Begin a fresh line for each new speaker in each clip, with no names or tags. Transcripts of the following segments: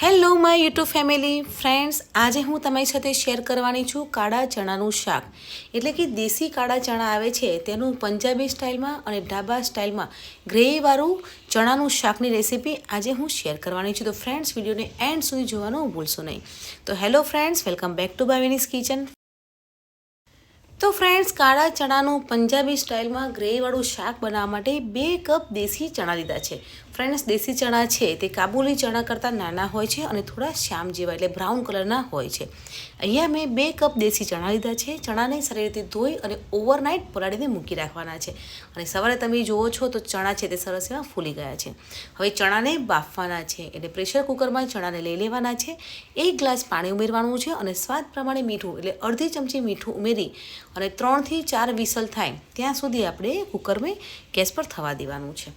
Hello my YouTube family friends, આજે હું તમારી સાથે શેર કરવાની છું કાળા ચણાનું શાક. એટલે કે દેશી કાળા ચણા આવે છે તેનું પંજાબી સ્ટાઇલમાં અને ઢાબા સ્ટાઇલમાં ગ્રેવીવાળું ચણાનું શાકની રેસીપી આજે હું શેર કરવાની છું. તો ફ્રેન્ડ્સ, વિડીયોને એન્ડ સુધી જોવાનું ભૂલશો નહીં. તો hello friends, welcome back to Bhavini's kitchen. તો ફ્રેન્ડ્સ, કાળા ચણાનું પંજાબી સ્ટાઇલમાં ગ્રેવીવાળું શાક બનાવવા માટે 2 કપ દેશી ચણા લીધા છે. ફ્રેન્ડ્સ, દેશી ચણા છે તે કાબુલી ચણા કરતાં નાના હોય છે અને થોડા શ્યામ જેવા એટલે બ્રાઉન કલરના હોય છે. અહીંયા મેં 2 કપ દેશી ચણા લીધા છે. ચણાને સારી રીતે ધોઈ અને ઓવરનાઇટ પલાળીને મૂકી રાખવાના છે. અને સવારે તમે જુઓ છો તો ચણા છે તે સરસ એવા ફૂલી ગયા છે. હવે ચણાને બાફવાના છે એટલે પ્રેશર કુકરમાં ચણાને લઈ લેવાના છે. 1 ગ્લાસ પાણી ઉમેરવાનું છે અને સ્વાદ પ્રમાણે મીઠું એટલે અડધી ચમચી મીઠું ઉમેરી અને 3 થી 4 વિસલ થાય ત્યાં સુધી આપણે કુકરમાં ગેસ પર થવા દેવાનું છે.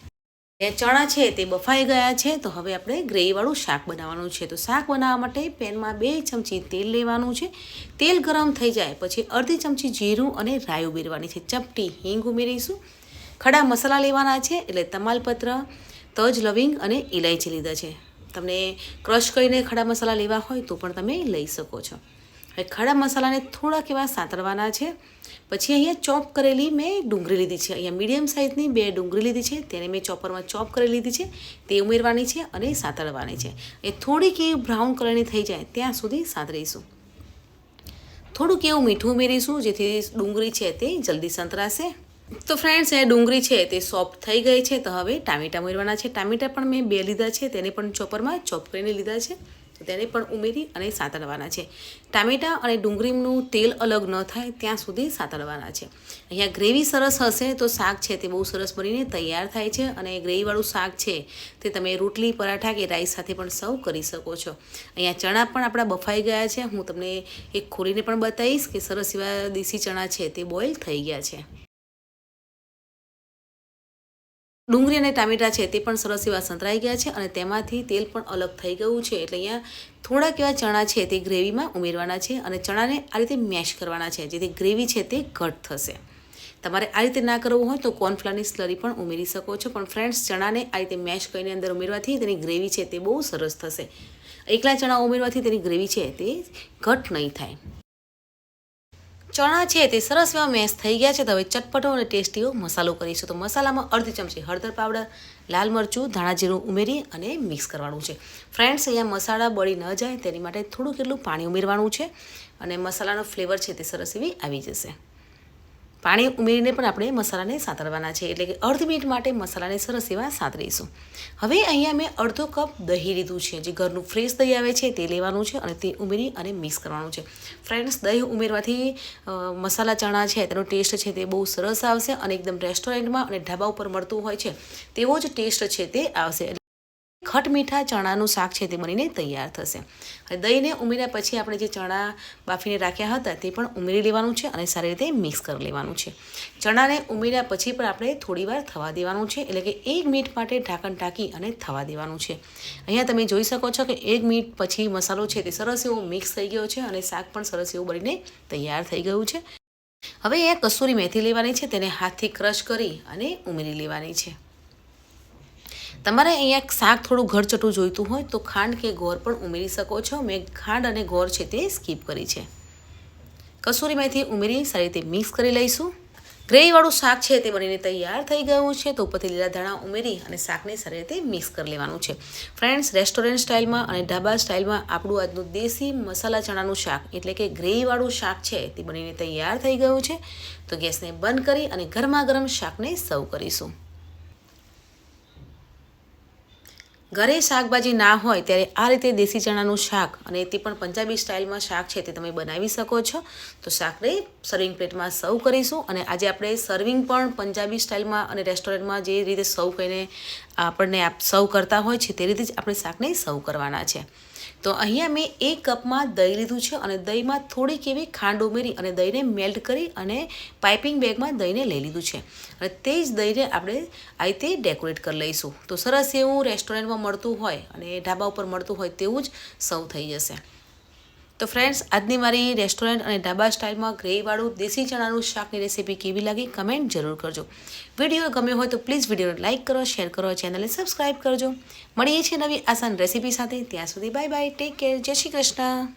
ચણા છે તે બફાઈ ગયા છે. તો હવે આપણે ગ્રેવીવાળું શાક બનાવવાનું છે. તો શાક બનાવવા માટે પેનમાં 2 ચમચી તેલ લેવાનું છે. તેલ ગરમ થઈ જાય પછી અડધી ચમચી જીરું અને રાઈ ઉમેરવાની છે. ચપટી હિંગ ઉમેરીશું. ખડા મસાલા લેવાના છે એટલે તમાલપત્ર, તજ, લવિંગ અને ઇલાયચી લીધા છે. તમને ક્રશ કરીને ખડા મસાલા લેવા હોય તો પણ તમે લઈ શકો છો. હવે ખડા મસાલાને થોડાક એવા સાંતળવાના છે. પછી અહીંયા ચોપ કરેલી મેં ડુંગળી લીધી છે. અહીંયા મીડિયમ સાઇઝની 2 ડુંગળી લીધી છે, તેને મેં ચોપરમાં ચોપ કરી લીધી છે. તે ઉમેરવાની છે અને સાંતળવાની છે. એ થોડીક એવી બ્રાઉન કલરની થઈ જાય ત્યાં સુધી સાંતળીશું. થોડુંક એવું મીઠું ઉમેરીશું જેથી ડુંગળી છે તે જલ્દી સંતરાશે. તો ફ્રેન્ડ્સ, એ ડુંગળી છે તે સોફ્ટ થઈ ગઈ છે. તો હવે ટામેટાં ઉમેરવાના છે. ટામેટાં પણ મેં 2 લીધા છે, તેને પણ ચોપરમાં ચોપ કરીને લીધા છે. તો તેને પણ ઉમેરી અને સાંતળવાના છે. ટામેટાં અને ડુંગળીનું તેલ અલગ ન થાય ત્યાં સુધી સાંતળવાના છે. અહીંયા ગ્રેવી સરસ હશે તો શાક છે તે બહુ સરસ બનીને તૈયાર થાય છે. અને ગ્રેવીવાળું શાક છે તે તમે રોટલી, પરાઠા કે રાઈસ સાથે પણ સર્વ કરી શકો છો. અહીંયા ચણા પણ આપણા બફાઈ ગયા છે. હું તમને એક ખોલીને પણ બતાવીશ કે સરસ એવા દેશી ચણા છે તે બોઇલ થઈ ગયા છે. ડુંગળી અને ટામેટાં છે તે પણ સરસ એવા સંતરાઈ ગયા છે અને તેમાંથી તેલ પણ અલગ થઈ ગયું છે. એટલે અહીંયા થોડાક એવા ચણા છે તે ગ્રેવીમાં ઉમેરવાના છે અને ચણાને આ રીતે મેશ કરવાના છે જેથી ગ્રેવી છે તે ઘટ થશે. તમારે આ રીતે ના કરવું હોય તો કોર્નફ્લાવરની સ્લરી પણ ઉમેરી શકો છો. પણ ફ્રેન્ડ્સ, ચણાને આ રીતે મેશ કરીને અંદર ઉમેરવાથી તેની ગ્રેવી છે તે બહુ સરસ થશે. એકલા ચણા ઉમેરવાથી તેની ગ્રેવી છે તે ઘટ નહીં થાય. ચણા છે તે સરસ એવા મેશ થઈ ગયા છે. તો હવે ચટપટો અને ટેસ્ટી એવો મસાલો કરીશું. તો મસાલામાં અડધી ચમચી હળદર પાવડર, લાલ મરચું, ધાણા જીરું ઉમેરી અને મિક્સ કરવાનું છે. ફ્રેન્ડ્સ, અહીંયા મસાલા બળી ન જાય તેની માટે થોડુંક એટલું પાણી ઉમેરવાનું છે અને મસાલાનો ફ્લેવર છે તે સરસ એવી આવી જશે. પાણી ઉમેરીને પણ આપણે મસાલાને સાંતળવાના છે એટલે કે અડધી મિનિટ માટે મસાલાને સરસ એવા સાંતળીશું. હવે અહીંયા મેં અડધો કપ દહીં લીધું છે. જે ઘરનું ફ્રેશ દહીં આવે છે તે લેવાનું છે અને તે ઉમેરી અને મિક્સ કરવાનું છે. ફ્રેન્ડ્સ, દહીં ઉમેરવાથી મસાલા ચણા છે તેનો ટેસ્ટ છે તે બહુ સરસ આવશે અને એકદમ રેસ્ટોરન્ટમાં અને ઢાબા ઉપર મળતું હોય છે તેવો જ ટેસ્ટ છે તે આવશે. ખટ મીઠા ચણાનું શાક છે તે બનીને તૈયાર થશે. હવે દહીંને ઉમેર્યા પછી આપણે જે ચણા બાફીને રાખ્યા હતા તે પણ ઉમેરી લેવાનું છે અને સારી રીતે મિક્સ કરી લેવાનું છે. ચણાને ઉમેર્યા પછી પણ આપણે થોડીવાર થવા દેવાનું છે એટલે કે 1 મિનિટ માટે ઢાંકણ ઢાંકી અને થવા દેવાનું છે. અહીંયા તમે જોઈ શકો છો કે 1 મિનિટ પછી મસાલો છે તે સરસ એવો મિક્સ થઈ ગયો છે અને શાક પણ સરસ એવું બનીને તૈયાર થઈ ગયું છે. હવે અહીંયા કસૂરી મેથી લેવાની છે, તેને હાથથી ક્રશ કરી અને ઉમેરી લેવાની છે. તમારે અહીંયા શાક થોડું ઘરચટું જોઈતું હોય તો ખાંડ કે ગોળ પણ ઉમેરી શકો છો. મેં ખાંડ અને ગોળ છે તે સ્કીપ કરી છે. કસૂરી મેથી ઉમેરી સારી રીતે મિક્સ કરી લઈશું. ગ્રેવીવાળું શાક છે તે બનીને તૈયાર થઈ ગયું છે. તો ઉપરથી લીલા ધાણા ઉમેરી અને શાકને સારી રીતે મિક્સ કરી લેવાનું છે. ફ્રેન્ડ્સ, રેસ્ટોરન્ટ સ્ટાઇલમાં અને ઢાબા સ્ટાઇલમાં આપણું આજનું દેશી મસાલા ચણાનું શાક એટલે કે ગ્રેવીવાળું શાક છે તે બનીને તૈયાર થઈ ગયું છે. તો ગેસને બંધ કરી અને ગરમા ગરમ શાકને સર્વ કરીશું. ઘરે શાકભાજી ના હોય ત્યારે આ રીતે દેશી ચણાનું શાક અને તે પણ પંજાબી સ્ટાઇલમાં શાક છે તે તમે બનાવી શકો છો. તો શાકને સર્વિંગ પ્લેટમાં સર્વ કરીશું. અને આજે આપણે સર્વિંગ પણ પંજાબી સ્ટાઇલમાં અને રેસ્ટોરન્ટમાં જે રીતે સર્વ કરીને આપણને સર્વ કરતા હોય છે તે રીતે જ આપણે શાકને સર્વ કરવાના છે. તો અહીંયા મેં 1 કપમાં દહીં લીધું છે અને દહીંમાં થોડીક એવી ખાંડ ઉમેરી અને દહીંને મેલ્ટ કરી અને પાઇપિંગ બેગમાં દહીંને લઈ લીધું છે. અને તે જ દહીંને આપણે આ રીતે ડેકોરેટ કરી લઈશું. તો સરસ એવું રેસ્ટોરન્ટમાં મળતું હોય અને ઢાબા ઉપર મળતું હોય તેવું જ સર્વ થઈ જશે. તો ફ્રેન્ડ્સ, આજની મારી રેસ્ટોરન્ટ અને ઢાબા સ્ટાઇલમાં ગ્રેવીવાળું દેશી ચણાનું શાકની રેસીપી કેવી લાગી કમેન્ટ જરૂર કરજો. વિડીયો ગમ્યો હોય તો પ્લીઝ વિડીયોને લાઇક કરો, શેર કરો, ચેનલને સબસ્ક્રાઈબ કરજો. મળીએ છીએ નવી આસાન રેસીપી સાથે. ત્યાં સુધી બાય બાય, ટેક કેર, જય શ્રી કૃષ્ણ.